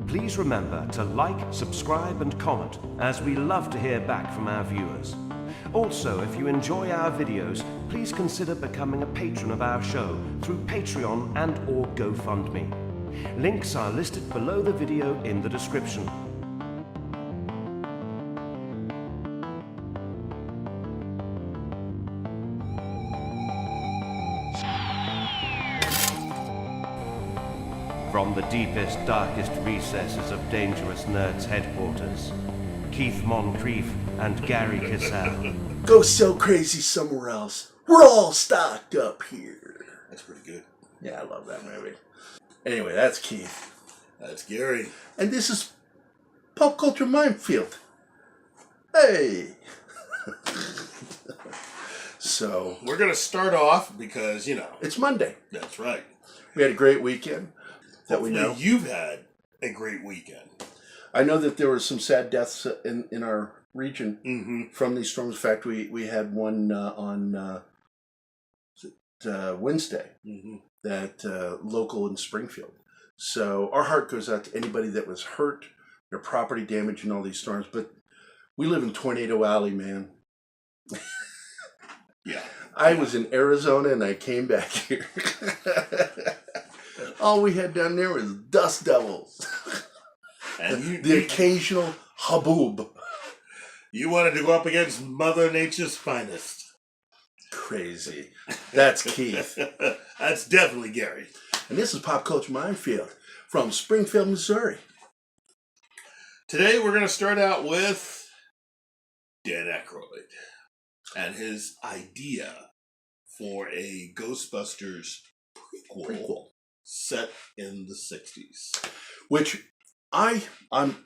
Please remember to like, subscribe and comment, as we love to hear back from our viewers. Also, if you enjoy our videos, please consider becoming a patron of our show through Patreon and or GoFundMe. Links are listed below the video in the description. From the deepest, darkest recesses of Dangerous Nerds headquarters, Keith Moncrief and Gerry Kissell. Go so crazy somewhere else. We're all stocked up here. That's pretty good. Yeah, I love that movie. Anyway, that's Keith. That's Gerry. And this is Pop Culture Minefield. Hey! So, we're going to start off because, you know. It's Monday. That's right. We had a great weekend. That we know. You've had a great weekend. I know that there were some sad deaths in our region from these storms. In fact, we had one on Wednesday, that local in Springfield. So our heart goes out to anybody that was hurt, their property damage in all these storms. But we live in Tornado Alley, man. Yeah. I was in Arizona and I came back here. All we had down there was dust devils. And the occasional haboob. You wanted to go up against Mother Nature's finest. Crazy. That's Keith. That's definitely Gerry. And this is Pop Culture Minefield from Springfield, Missouri. Today we're going to start out with Dan Aykroyd and his idea for a Ghostbusters prequel. Set in the 60s. Which I'm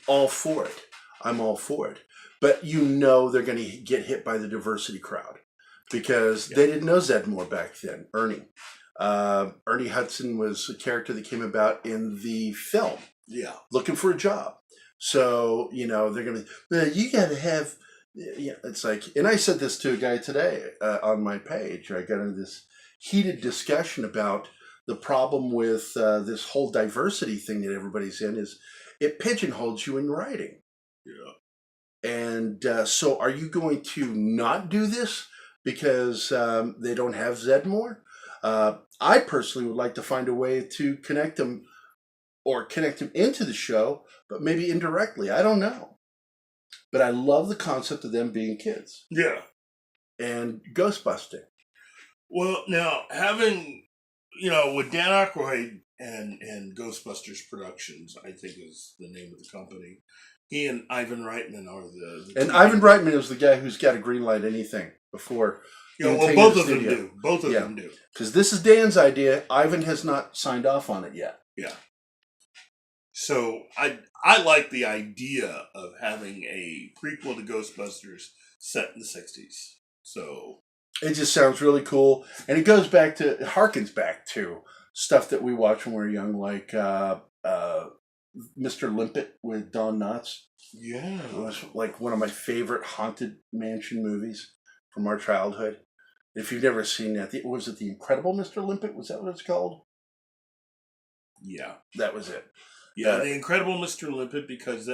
all for it. I'm all for it. But you know they're going to get hit by the diversity crowd. Because they didn't know Zedmore back then. Ernie. Ernie Hudson was a character that came about in the film. Yeah. Looking for a job. So, you know, they're going to, you got to have, it's like, and I said this to a guy today on my page. I got into this heated discussion about the problem with this whole diversity thing that everybody's in is it pigeonholes you in writing. Yeah. And so are you going to not do this because they don't have Zedmore? I personally would like to find a way to connect them into the show, but maybe indirectly. I don't know. But I love the concept of them being kids. Yeah. And ghostbusting. Well, now, having... You know, with Dan Aykroyd and Ghostbusters Productions, I think is the name of the company. He and Ivan Reitman are the and Ivan Reitman is the guy who's got to greenlight anything before. Well, both of them do. Both of them do. Because this is Dan's idea. Ivan has not signed off on it yet. Yeah. So I like the idea of having a prequel to Ghostbusters set in the 60s. So... It just sounds really cool. And it harkens back to stuff that we watched when we were young, like Mr. Limpet with Don Knotts. Yeah. It was like one of my favorite haunted mansion movies from our childhood. If you've never seen that, was it The Incredible Mr. Limpet? Was that what it's called? Yeah. That was it. Yeah, The Incredible Mr. Limpet, because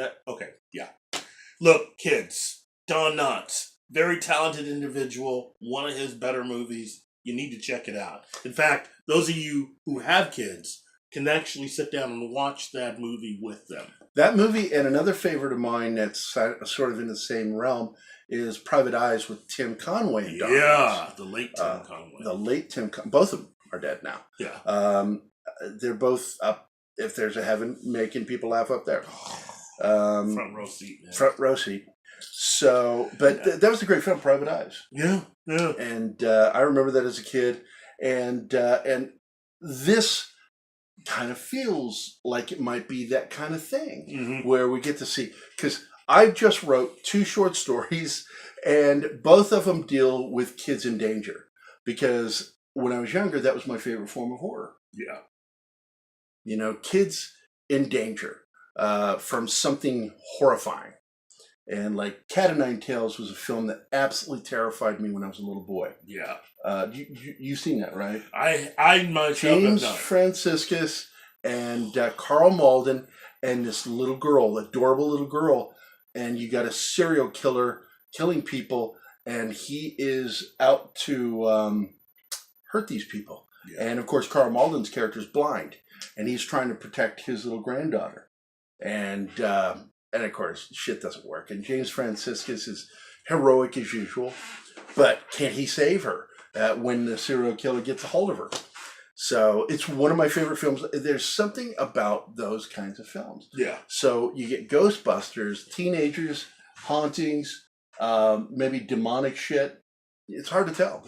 Look, kids, Don Knotts. Very talented individual, one of his better movies. You need to check it out. In fact, those of you who have kids can actually sit down and watch that movie with them. That movie, and another favorite of mine that's sort of in the same realm, is Private Eyes with Tim Conway and Don Knotts. The late Tim Conway. The late Tim Conway. Both of them are dead now. Yeah. They're both up, if there's a heaven, making people laugh up there. Front row seat. Man. Front row seat. So, but that was a great film, Private Eyes. Yeah, yeah. And I remember that as a kid. And this kind of feels like it might be that kind of thing where we get to see, because I just wrote 2 short stories and both of them deal with kids in danger, because when I was younger, that was my favorite form of horror. Yeah. You know, kids in danger from something horrifying. And like Cat o' Nine Tails was a film that absolutely terrified me when I was a little boy. Yeah. You've seen that, right? I myself James have not. Franciscus and Carl Malden and this little girl, adorable little girl, and you got a serial killer killing people, and he is out to hurt these people. Yeah. And of course, Carl Malden's character is blind, and he's trying to protect his little granddaughter. And of course, shit doesn't work. And James Franciscus is heroic as usual, but can he save her when the serial killer gets a hold of her? So it's one of my favorite films. There's something about those kinds of films. Yeah. So you get Ghostbusters, teenagers, hauntings, maybe demonic shit. It's hard to tell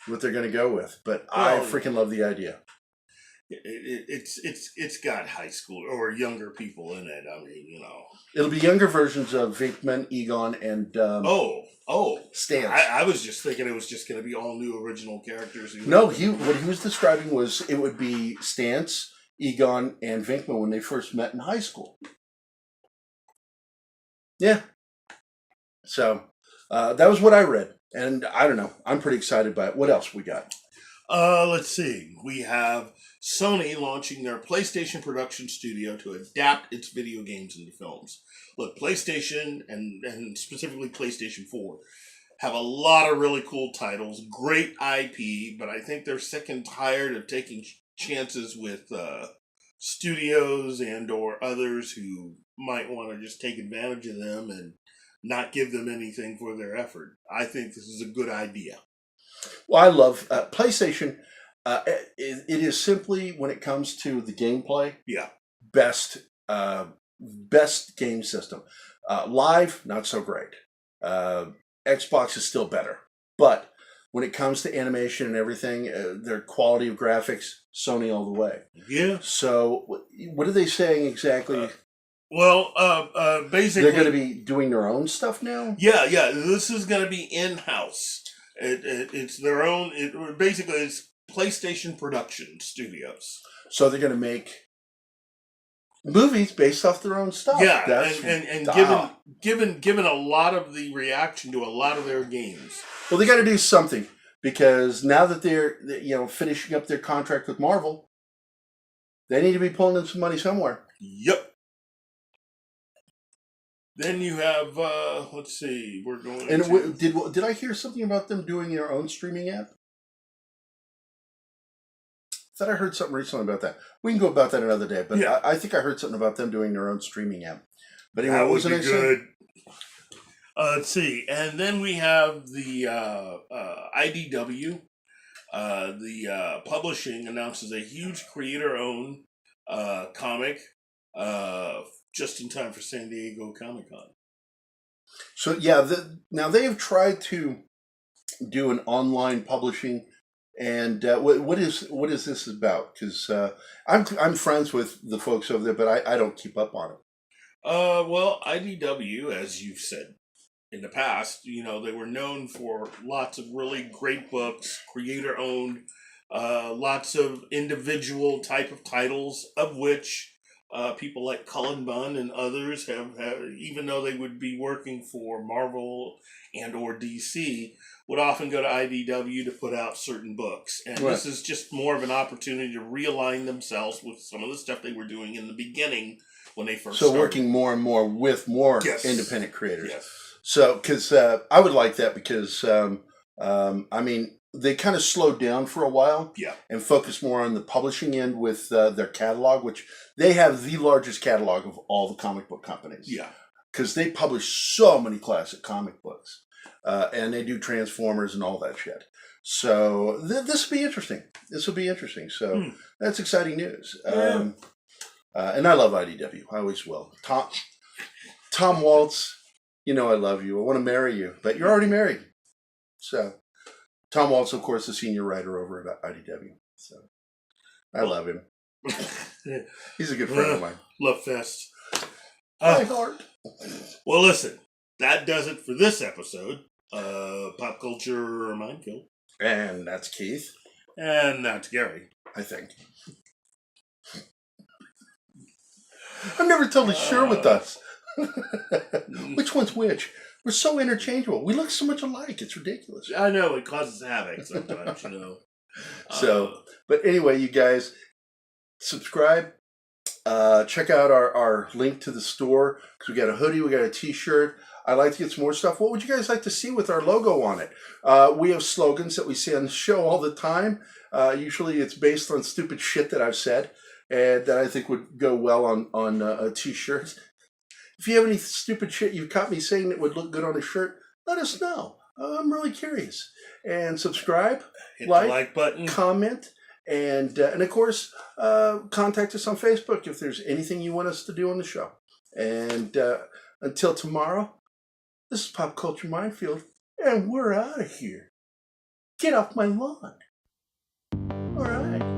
what they're going to go with, but I freaking love the idea. It's got high school or younger people in it. I mean, you know, it'll be younger versions of Venkman, Egon, and Stans. I was just thinking it was just going to be all new original characters. No, what he was describing was it would be Stans, Egon, and Venkman when they first met in high school. Yeah. So that was what I read, and I don't know. I'm pretty excited by it. What else we got? Let's see. We have Sony launching their PlayStation production studio to adapt its video games into films. Look, PlayStation and specifically PlayStation 4 have a lot of really cool titles, great IP, but I think they're sick and tired of taking chances with studios and or others who might want to just take advantage of them and not give them anything for their effort. I think this is a good idea. Well, I love PlayStation. It is simply, when it comes to the gameplay, best game system. Live, not so great. Xbox is still better, but when it comes to animation and everything, their quality of graphics, Sony all the way. Yeah. So, what are they saying exactly? Basically, they're going to be doing their own stuff now. Yeah. This is going to be in-house. It's their own. Basically, it's PlayStation production studios. So they're going to make movies based off their own stuff. Yeah, and given a lot of the reaction to a lot of their games. Well, they got to do something, because now that they're finishing up their contract with Marvel, they need to be pulling in some money somewhere. Yep. Then you have, let's see, we're going. And did I hear something about them doing their own streaming app? I thought I heard something recently about that. We can go about that another day, but yeah. I think I heard something about them doing their own streaming app. But anyway, that would be good. Let's see, and then we have the IDW. The publishing announces a huge creator-owned comic. Just in time for San Diego Comic-Con. So yeah, now they have tried to do an online publishing, and what is this about? Because I'm friends with the folks over there, but I don't keep up on it. Well, IDW, as you've said in the past, they were known for lots of really great books, creator-owned, lots of individual type of titles, of which people like Cullen Bunn and others have, even though they would be working for Marvel and or DC, would often go to IDW to put out certain books. And This is just more of an opportunity to realign themselves with some of the stuff they were doing in the beginning when they first started. Working more and more with more independent creators. Yes. So, because I would like that, because, they kind of slowed down for a while and focused more on the publishing end with their catalog, which they have the largest catalog of all the comic book companies. Yeah. Because they publish so many classic comic books. And they do Transformers and all that shit. So this will be interesting. So that's exciting news. And I love IDW. I always will. Tom Waltz, I love you. I want to marry you. But you're already married. So... Tom Waltz, of course, the senior writer over at IDW. So I love him. He's a good friend of mine. Love fest. My heart. Well, listen, that does it for this episode. Pop Culture Minefield. And that's Keith. And that's Gary. I think. I'm never totally sure with us. Which one's which? We're so interchangeable. We look so much alike. It's ridiculous. I know, it causes havoc sometimes, you know. So, but anyway, you guys, subscribe. Check out our link to the store, because we got a hoodie, we got a t-shirt. I'd like to get some more stuff. What would you guys like to see with our logo on it? We have slogans that we see on the show all the time. Usually it's based on stupid shit that I've said and that I think would go well on a t-shirt. If you have any stupid shit you've caught me saying that would look good on a shirt, let us know. I'm really curious. And subscribe, Hit the like button, comment, and of course, contact us on Facebook if there's anything you want us to do on the show. And until tomorrow, this is Pop Culture Minefield, and we're out of here. Get off my lawn. All right.